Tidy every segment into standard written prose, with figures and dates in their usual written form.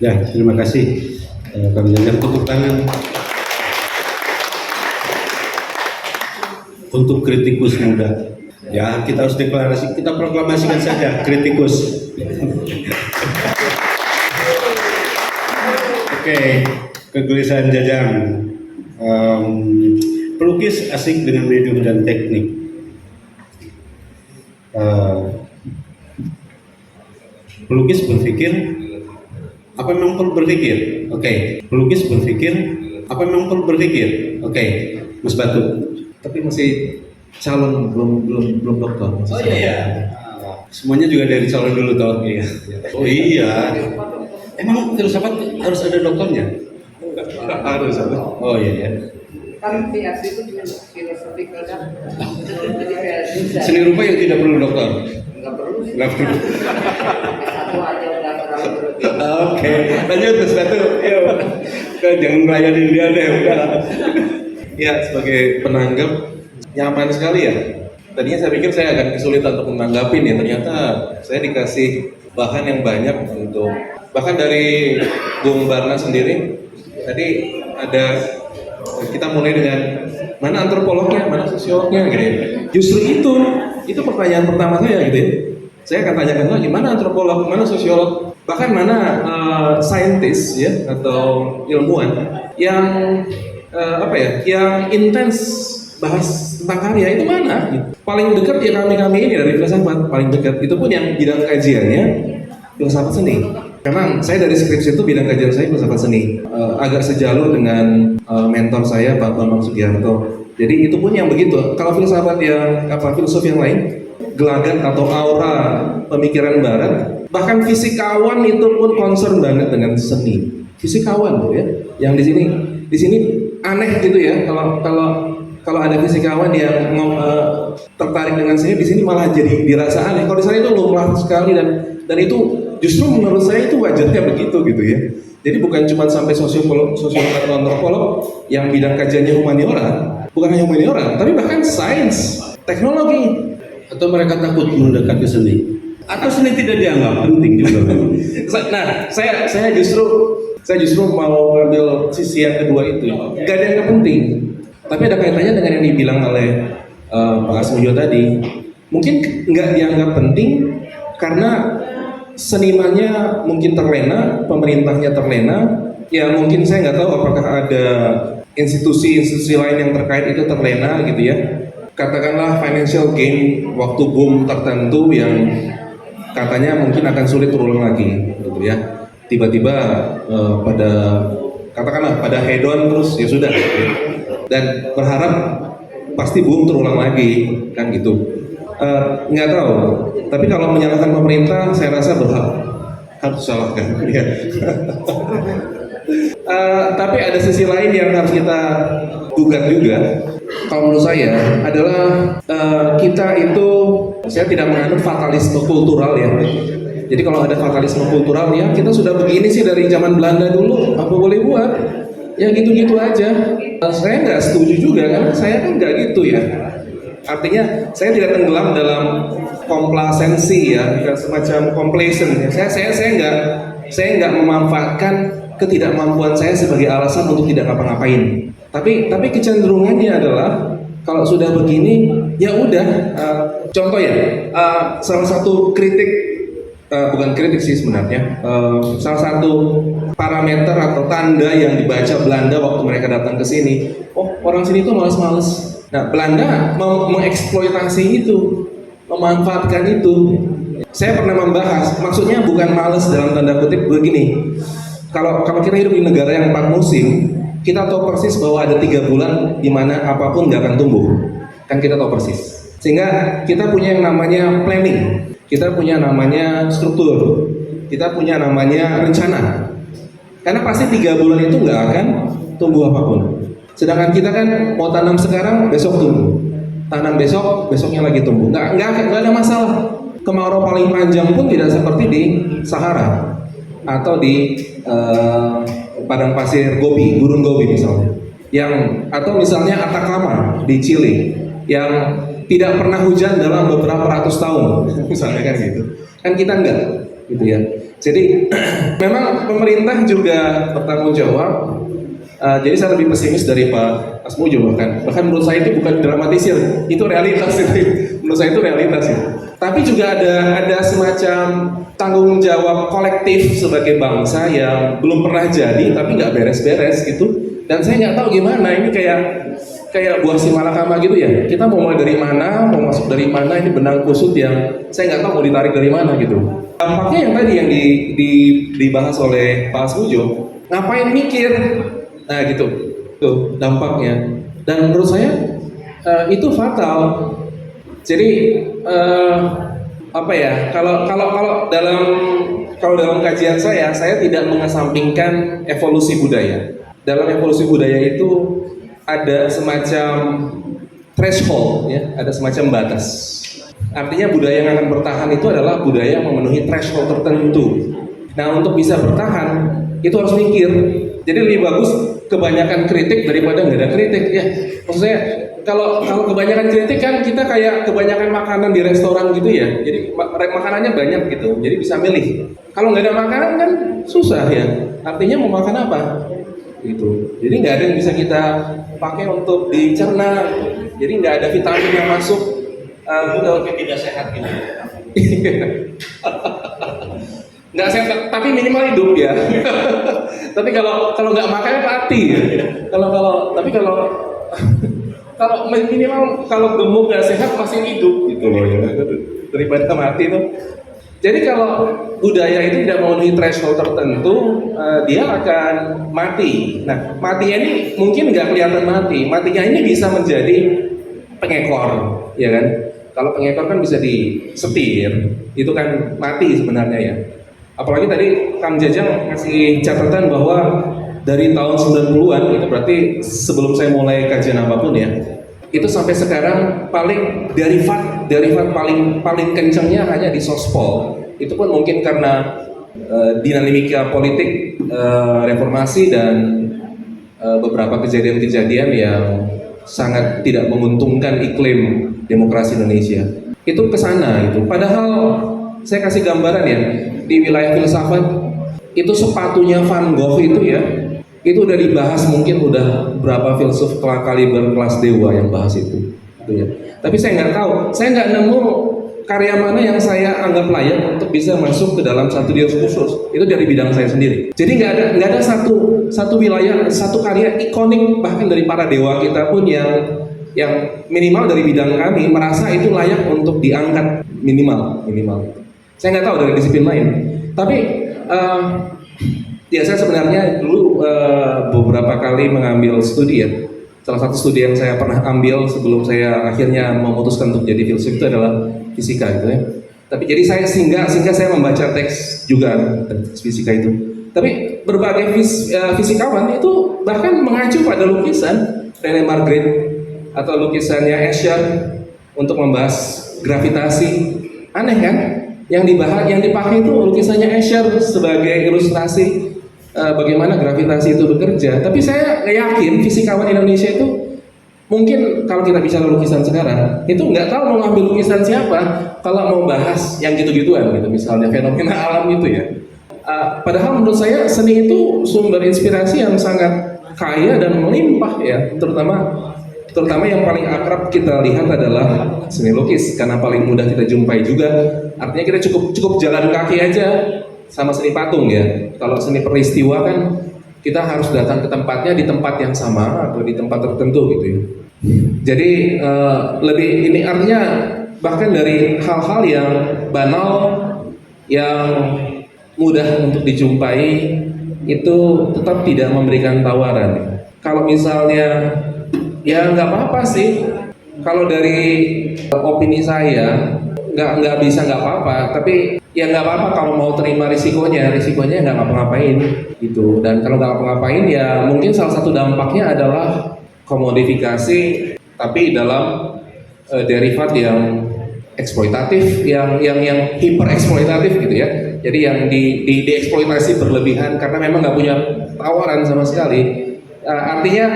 Ya, terima kasih. Kami jangan tepuk tangan untuk kritikus muda. Ya, kita harus deklarasi, kita proklamasikan saja kritikus. Oke, kegelisahan Jajang. Pelukis asik dengan medium dan teknik. Pelukis berpikir, apa memang perlu berpikir? Oke. Pelukis berpikir, apa memang perlu berpikir? Oke. Mas Batu. Tapi masih calon, belum dokter. Oh iya. Semuanya juga dari calon dulu toh. Iya. Oh iya. Emang filsafat harus ada dokternya? Harus ada. Oh iya ya. Kan PhD itu juga filosofi kan. Seni rupa yang tidak perlu dokter. Nggak perlu. Nggak perlu. Satu aja udah terlalu berlebihan. Oke. Lanjut Mas Batu. Yuk. Jangan ngelayanin dia deh. Udah. Ya, sebagai penanggap nyaman sekali ya. Tadinya saya pikir saya akan kesulitan untuk menanggapin ya. Ternyata saya dikasih bahan yang banyak untuk, bahkan dari Bung Barna sendiri. Tadi ada, kita mulai dengan mana antropolognya, mana sosiolognya gitu ya. Justru itu pertanyaan pertama saya gitu ya. Saya akan tanyakan lagi, mana antropolog, mana sosiolog, bahkan mana saintis ya atau ilmuwan yang yang intens bahas tentang karya itu mana? Paling dekat ya kami ini dari filsafat, paling dekat itu pun yang bidang kajiannya filsafat seni. Karena saya dari skripsi itu bidang kajian saya filsafat seni, agak sejalur dengan mentor saya Pak Bambang Sugiharto. Jadi itu pun yang begitu. Kalau filsafat yang filosofi yang lain, gelagat atau aura pemikiran barat, bahkan fisikawan itu pun concern banget dengan seni. Fisikawan loh ya, yang di sini aneh gitu ya. Kalau ada fisikawan yang tertarik dengan seni, di sini malah jadi dirasa aneh. Kalau di sana itu lumrah sekali dan itu justru menurut saya itu wajarnya begitu gitu ya. Jadi bukan cuma sampai sosiolog atau antropolog yang bidang kajiannya humaniora, bukan hanya humaniora, tapi bahkan sains, teknologi. Atau mereka takut mendekati seni? Atau seni tidak dianggap penting juga? Nah, saya justru mau ambil sisi yang kedua itu. Gak ada yang penting. Tapi ada kaitannya dengan yang dibilang oleh Pak Asmujo tadi. Mungkin nggak dianggap penting karena senimannya mungkin terlena, pemerintahnya terlena. Ya mungkin saya nggak tahu apakah ada institusi lain yang terkait itu terlena gitu ya. Katakanlah financial gain waktu boom tertentu yang katanya mungkin akan sulit terulang lagi gitu ya. Tiba-tiba pada hedon terus ya sudah gitu ya. Dan berharap pasti boom terulang lagi kan gitu. Nggak tahu, tapi kalau menyalahkan pemerintah saya rasa berhak harus salahkan ya. Tapi ada sisi lain yang harus kita gugat juga. Kalau menurut saya adalah kita itu, saya tidak menganut fatalisme kultural ya. Jadi kalau ada fatalisme kultural ya kita sudah begini sih dari zaman Belanda dulu, apa boleh buat? Ya gitu-gitu aja. Saya nggak setuju juga karena saya kan nggak gitu ya. Artinya saya tidak tenggelam dalam komplasensi ya, semacam complacent. Saya nggak memanfaatkan ketidakmampuan saya sebagai alasan untuk tidak ngapa-ngapain. Tapi kecenderungannya adalah kalau sudah begini ya udah. Contoh ya, salah satu kritik, bukan kritik sih sebenarnya, salah satu parameter atau tanda yang dibaca Belanda waktu mereka datang ke sini, oh orang sini tuh malas-males. Nah Belanda mengeksploitasi itu, memanfaatkan itu. Saya pernah membahas, maksudnya bukan males dalam tanda kutip begini. Kalau kita hidup di negara yang 4 musim, kita tahu persis bahwa ada 3 bulan di mana apapun nggak akan tumbuh. Kan kita tahu persis. Sehingga kita punya yang namanya planning, kita punya namanya struktur, kita punya namanya rencana. Karena pasti 3 bulan itu nggak akan tumbuh apapun. Sedangkan kita kan mau tanam sekarang, besok tumbuh. Tanam besoknya lagi tumbuh. Nggak ada masalah. Kemarau paling panjang pun tidak seperti di Sahara atau di padang pasir Gobi, gurun Gobi misalnya. Atau misalnya Atacama di Chili yang tidak pernah hujan dalam beberapa ratus tahun, misalnya kan gitu. Kan kita enggak, gitu ya. Jadi memang pemerintah juga bertanggung jawab. Jadi saya lebih pesimis dari Pak Asmujo bahkan menurut saya itu bukan dramatisir, itu realitas itu. Menurut saya itu realitas ya. Tapi juga ada semacam tanggung jawab kolektif sebagai bangsa yang belum pernah jadi tapi nggak beres-beres gitu. Dan saya nggak tahu gimana, ini kayak buah simalakama gitu ya. Kita mau mulai dari mana, mau masuk dari mana, ini benang kusut yang saya nggak tahu mau ditarik dari mana gitu. Dampaknya yang tadi yang dibahas oleh Pak Asmujo, ngapain mikir? Nah gitu, tuh dampaknya. Dan menurut saya itu fatal. Jadi apa ya? Kalau dalam kajian saya tidak mengesampingkan evolusi budaya. Dalam evolusi budaya itu ada semacam threshold, ya, ada semacam batas. Artinya budaya yang akan bertahan itu adalah budaya yang memenuhi threshold tertentu. Nah untuk bisa bertahan itu harus mikir. Jadi lebih bagus kebanyakan kritik daripada nggak ada kritik ya. Maksudnya kalau kebanyakan kritik kan kita kayak kebanyakan makanan di restoran gitu ya. Jadi makanannya banyak gitu. Jadi bisa milih. Kalau nggak ada makanan kan susah ya. Artinya mau makan apa? Gitu. Jadi nggak ada yang bisa kita pakai untuk dicerna. Jadi nggak ada vitamin yang masuk. Tidak sehat gitu. Nggak sehat, tapi minimal hidup ya. Tapi kalau nggak makan mati ya. Tapi kalau minimal kalau gemuk nggak sehat masih hidup gitu loh ya. Daripada mati tuh. Jadi kalau budaya itu tidak memenuhi threshold tertentu, dia akan mati. Nah, matinya ini mungkin nggak kelihatan mati. Matinya ini bisa menjadi pengekor, ya kan? Kalau pengekor kan bisa disetir, itu kan mati sebenarnya ya. Apalagi tadi Kang Jajang ngasih catatan bahwa dari tahun 90-an, itu berarti sebelum saya mulai kajian apapun ya, itu sampai sekarang paling derivat paling kencengnya hanya di sospol. Itu pun mungkin karena dinamika politik reformasi dan beberapa kejadian-kejadian yang sangat tidak menguntungkan iklim demokrasi Indonesia. Itu kesana itu. Padahal saya kasih gambaran ya, di wilayah filsafat itu sepatunya Van Gogh itu ya, itu udah dibahas mungkin udah berapa filsuf kaliber kelas dewa yang bahas itu ya. Tapi saya nggak tahu, saya nggak nemu karya mana yang saya anggap layak untuk bisa masuk ke dalam satu diskursus. Itu dari bidang saya sendiri. Jadi nggak ada satu wilayah, satu karya ikonik bahkan dari para dewa kita pun yang minimal dari bidang kami merasa itu layak untuk diangkat minimal. Saya nggak tahu dari disiplin lain. Tapi ya saya sebenarnya dulu beberapa kali mengambil studi ya. Salah satu studi yang saya pernah ambil sebelum saya akhirnya memutuskan untuk jadi filsuf itu adalah fisika gitu ya. Tapi jadi saya sehingga saya membaca teks juga teks fisika itu. Tapi berbagai fisikawan itu bahkan mengacu pada lukisan René Magritte atau lukisannya Escher untuk membahas gravitasi. Aneh kan? Yang dipakai itu lukisannya Escher sebagai ilustrasi bagaimana gravitasi itu bekerja. Tapi saya yakin fisikawan Indonesia itu mungkin kalau kita bicara lukisan sekarang itu nggak tahu mau ngambil lukisan siapa kalau mau bahas yang gitu-gituan gitu, misalnya fenomena alam gitu ya. Padahal menurut saya seni itu sumber inspirasi yang sangat kaya dan melimpah ya, terutama yang paling akrab kita lihat adalah seni lukis karena paling mudah kita jumpai juga. Artinya kita cukup jalan kaki aja sama seni patung ya. Kalau seni peristiwa kan kita harus datang ke tempatnya di tempat yang sama atau di tempat tertentu gitu ya. Jadi lebih ini artinya bahkan dari hal-hal yang banal yang mudah untuk dijumpai itu tetap tidak memberikan tawaran. Kalau misalnya ya nggak apa-apa sih. Kalau dari opini saya nggak bisa nggak apa-apa. Tapi ya nggak apa-apa kalau mau terima risikonya nggak ngapa-ngapain gitu. Dan kalau nggak ngapa-ngapain ya mungkin salah satu dampaknya adalah komodifikasi, tapi dalam derivat yang eksploitatif, yang hiper eksploitatif gitu ya. Jadi yang dieksploitasi berlebihan karena memang nggak punya tawaran sama sekali. Artinya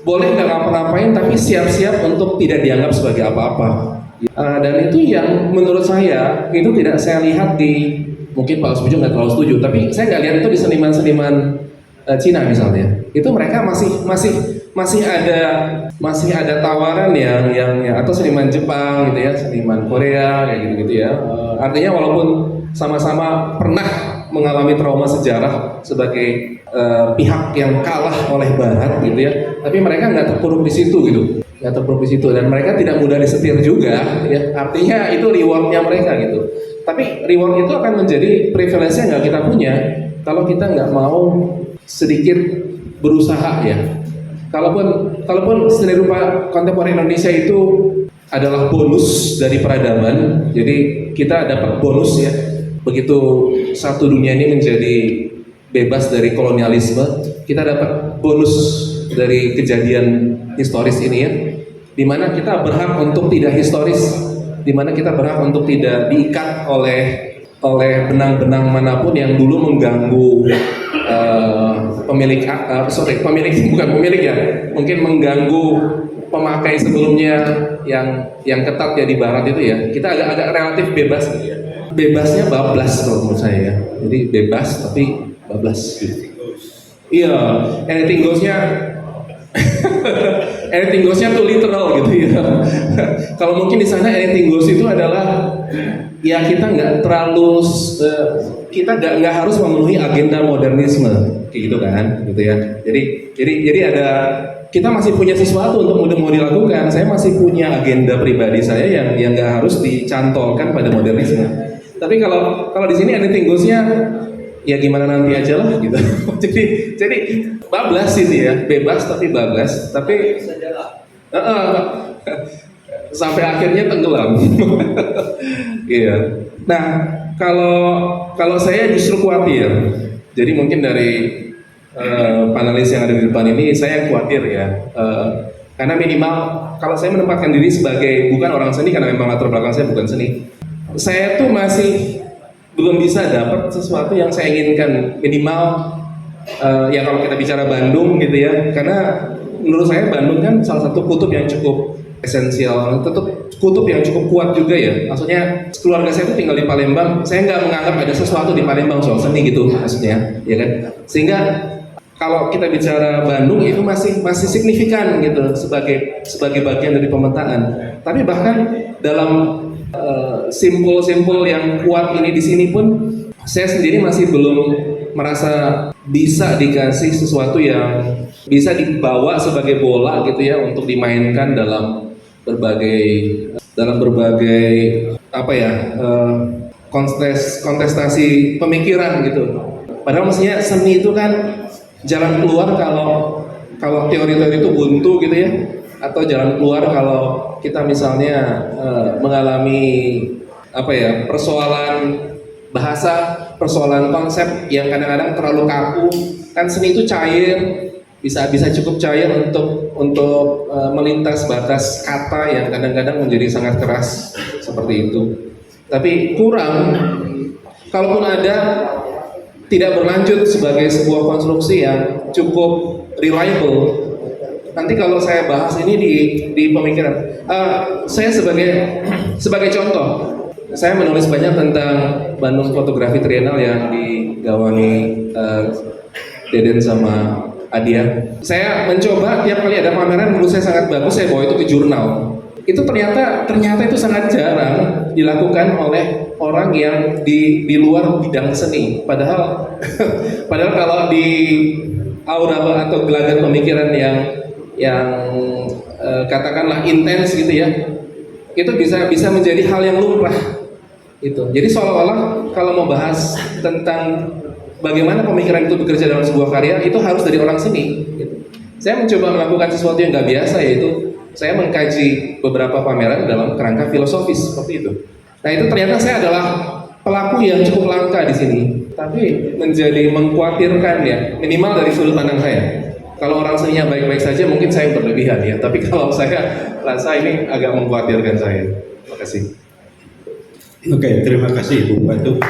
boleh nggak ngapa-ngapain tapi siap-siap untuk tidak dianggap sebagai apa-apa. Dan itu yang menurut saya itu tidak saya lihat di mungkin Pak Usbujo nggak terlalu setuju, tapi saya nggak lihat itu di seniman-seniman Cina misalnya. Itu mereka masih ada tawaran yang atau seniman Jepang gitu ya, seniman Korea kayak gitu ya. Artinya walaupun sama-sama pernah mengalami trauma sejarah sebagai pihak yang kalah oleh Barat gitu ya, tapi mereka nggak terpuruk di situ gitu, nggak terpuruk di situ, dan mereka tidak mudah disetir juga ya. Artinya itu rewardnya mereka gitu. Tapi reward itu akan menjadi privilege yang nggak kita punya kalau kita nggak mau sedikit berusaha ya. Kalaupun seni rupa kontemporer Indonesia itu adalah bonus dari peradaban, jadi kita dapat bonus ya. Begitu satu dunia ini menjadi bebas dari kolonialisme, kita dapat bonus dari kejadian historis ini ya, dimana kita berhak untuk tidak historis, dimana kita berhak untuk tidak diikat oleh benang-benang manapun yang dulu mengganggu pemilik bukan pemilik ya, mungkin mengganggu pemakai sebelumnya yang ketat ya di Barat itu ya. Kita agak relatif bebas gitu ya. Bebasnya bablas kalau menurut saya ya. Jadi bebas tapi bablas gitu. Iya, anything goes-nya tuh literal gitu ya. Kalau mungkin di sana anything goes itu adalah ya kita nggak terlalu kita nggak harus memenuhi agenda modernisme kayak gitu kan, gitu ya. Jadi ada, kita masih punya sesuatu untuk mau dilakukan. Saya masih punya agenda pribadi saya yang nggak harus dicantolkan pada modernisme. Tapi kalau di sini anything goes-nya ya gimana nanti aja lah gitu. jadi bablas ini ya, bebas tapi bablas, tapi sampai akhirnya tenggelam. Iya. Nah, kalau saya justru khawatir. Jadi mungkin dari panelis yang ada di depan ini saya khawatir ya. Karena minimal kalau saya menempatkan diri sebagai bukan orang seni, karena memang latar belakang saya bukan seni, saya tuh masih belum bisa dapat sesuatu yang saya inginkan, minimal ya kalau kita bicara Bandung gitu ya, karena menurut saya Bandung kan salah satu kutub yang cukup esensial, tetap kutub yang cukup kuat juga ya. Maksudnya keluarga saya itu tinggal di Palembang, saya nggak menganggap ada sesuatu di Palembang soal seni gitu maksudnya, ya kan? Sehingga kalau kita bicara Bandung itu masih signifikan gitu sebagai bagian dari pemetaan. Tapi bahkan dalam simpul-simpul yang kuat ini di sini pun saya sendiri masih belum merasa bisa dikasih sesuatu yang bisa dibawa sebagai bola gitu ya untuk dimainkan dalam berbagai apa ya kontestasi pemikiran gitu. Padahal mestinya seni itu kan jalan keluar kalau teori-teori itu buntu gitu ya, atau jalan keluar kalau kita misalnya mengalami apa ya persoalan bahasa, persoalan konsep yang kadang-kadang terlalu kaku. Kan seni itu cair, bisa cukup cair untuk melintas batas kata yang kadang-kadang menjadi sangat keras seperti itu. Tapi kurang, kalaupun ada, tidak berlanjut sebagai sebuah konstruksi yang cukup reliable. Nanti kalau saya bahas ini di pemikiran, saya sebagai contoh, saya menulis banyak tentang Bandung Fotografi Trienal yang digawangi Deden sama Adia. Saya mencoba tiap kali ada pameran menurut saya sangat bagus, saya bawa itu ke jurnal. Itu ternyata itu sangat jarang dilakukan oleh orang yang di luar bidang seni. Padahal kalau di aura atau gelagat pemikiran yang katakanlah intens gitu ya, itu bisa menjadi hal yang lumrah itu. Jadi seolah-olah kalau mau bahas tentang bagaimana pemikiran itu bekerja dalam sebuah karya, itu harus dari orang seni gitu. Saya mencoba melakukan sesuatu yang nggak biasa, yaitu saya mengkaji beberapa pameran dalam kerangka filosofis seperti itu. Nah itu ternyata saya adalah pelaku yang cukup langka di sini, tapi menjadi mengkhawatirkan ya, minimal dari sudut pandang saya. Kalau orang seninya baik-baik saja mungkin saya berlebihan ya, tapi kalau saya rasa ini agak mengkhawatirkan saya. Terima kasih. Oke, terima kasih Bu Batu.